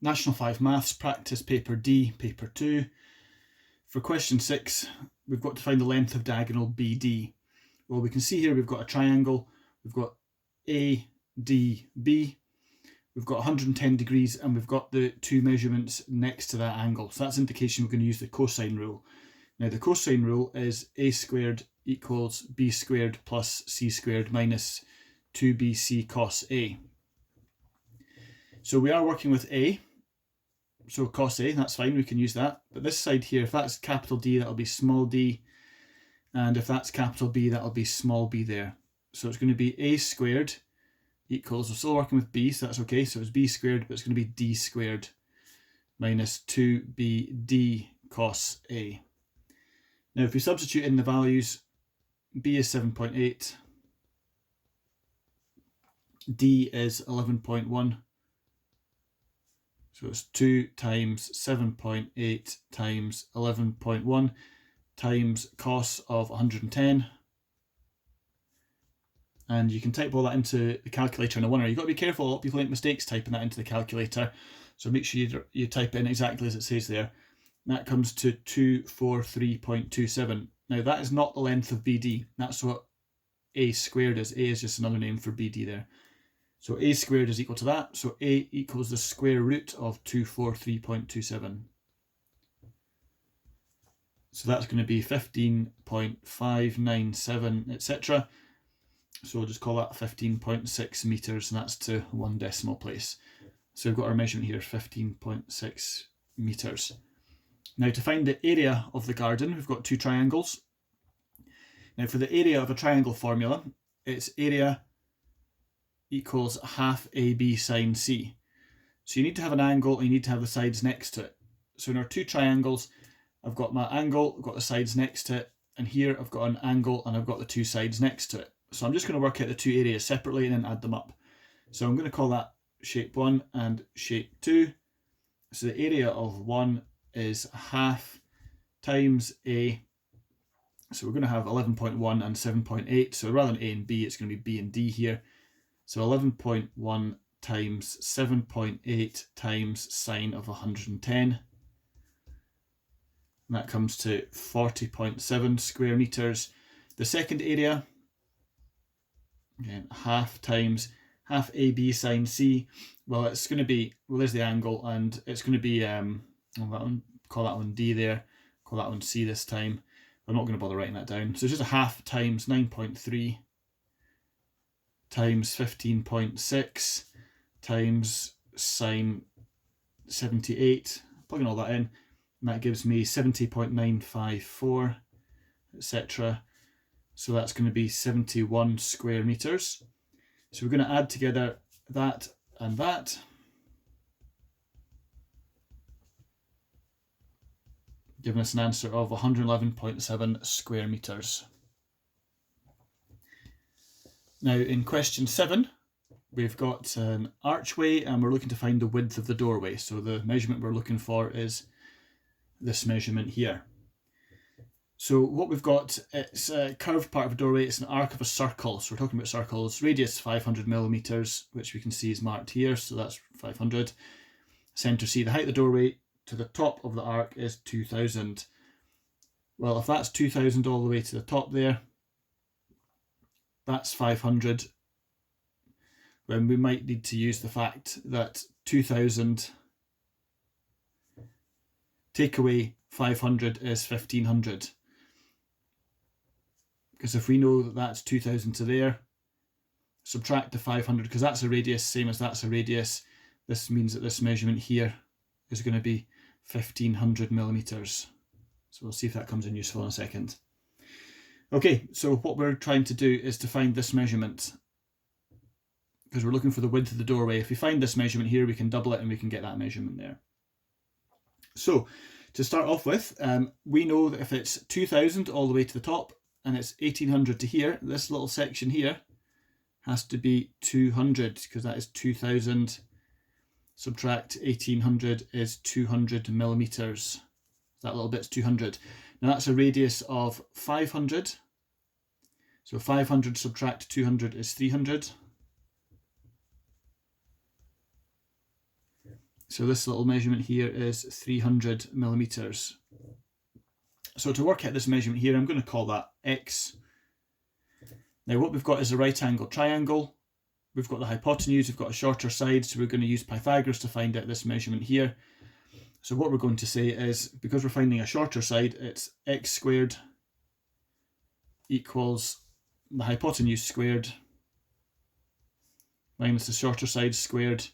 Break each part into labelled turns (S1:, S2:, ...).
S1: National 5 Maths Practice Paper D, Paper 2. For question 6, we've got to find the length of diagonal BD. Well, we can see here we've got a triangle, we've got ADB, we've got 110 degrees, and we've got the two measurements next to that angle. So that's indication we're going to use the cosine rule. Now the cosine rule is a squared equals b squared plus c squared minus 2bc cos a. So we are working with a, so cos a, that's fine, we can use that. But this side here, if that's capital D, that'll be small d. And if that's capital B, that'll be small b there. So it's going to be a squared equals, we're still working with b, so that's okay. So it's b squared, but it's going to be d squared minus 2bd cos a. Now if we substitute in the values, b is 7.8, d is 11.1. So it's 2 times 7.8 times 11.1 times cos of 110. And you can type all that into the calculator in a wonder. You've got to be careful, a lot of people make mistakes typing that into the calculator. So make sure you type it in exactly as it says there. That comes to 243.27. Now that is not the length of BD. That's what a squared is. A is just another name for BD there. So a squared is equal to that. So a equals the square root of 243.27. So that's going to be 15.597, etc. So we'll just call that 15.6 meters, and that's to 1 decimal place. So we've got our measurement here, 15.6 meters. Now to find the area of the garden, we've got two triangles. Now for the area of a triangle formula, it's area equals half AB sine C. So you need to have an angle and you need to have the sides next to it. So in our two triangles, I've got my angle, I've got the sides next to it, and here I've got an angle and I've got the two sides next to it. So I'm just going to work out the two areas separately and then add them up. So I'm going to call that shape 1 and shape 2. So the area of 1 is half times A. So we're going to have 11.1 and 7.8. So rather than A and B, it's going to be B and D here. So 11.1 times 7.8 times sine of 110. And that comes to 40.7 square meters. The second area, again, half times half AB sine C. Well, it's going to be, well, there's the angle, and it's going to be, call that one D there, call that one C this time. I'm not going to bother writing that down. So it's just a half times 9.3 times 15.6 times sine 78, plugging all that in, and that gives me 70.954, etc. So that's going to be 71 square meters. So we're going to add together that and that. Giving us an answer of 111.7 square meters. Now in question 7, we've got an archway and we're looking to find the width of the doorway. So the measurement we're looking for is this measurement here. So what we've got, it's a curved part of a doorway, it's an arc of a circle. So we're talking about circles, radius 500 millimeters, which we can see is marked here. So that's 500. Center C, the height of the doorway to the top of the arc is 2000. Well, if that's 2000 all the way to the top there, that's 500. When we might need to use the fact that 2000 take away 500 is 1500. Because if we know that that's 2000 to there, subtract the 500, because that's a radius, same as that's a radius, this means that this measurement here is going to be 1500 millimeters. So we'll see if that comes in useful in a second. Okay, so what we're trying to do is to find this measurement, because we're looking for the width of the doorway. If we find this measurement here, we can double it and we can get that measurement there. So to start off with, we know that if it's 2000 all the way to the top and it's 1800 to here, this little section here has to be 200, because that is 2000. Subtract 1800 is 200 millimeters. That little bit's 200. Now that's a radius of 500. So 500 subtract 200 is 300. So this little measurement here is 300 millimeters. So to work out this measurement here, I'm going to call that X. Now what we've got is a right angle triangle. We've got the hypotenuse, we've got a shorter side, so we're going to use Pythagoras to find out this measurement here. So what we're going to say is, because we're finding a shorter side, it's x squared equals the hypotenuse squared minus the shorter side squared,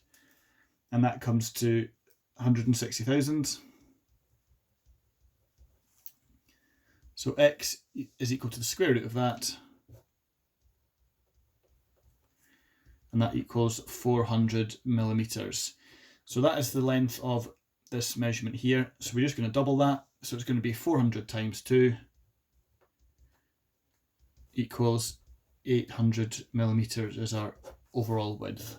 S1: and that comes to 160,000. So x is equal to the square root of that, and that equals 400 millimeters. So that is the length of this measurement here. So we're just going to double that. So it's going to be 400 times 2 equals 800 millimeters is our overall width.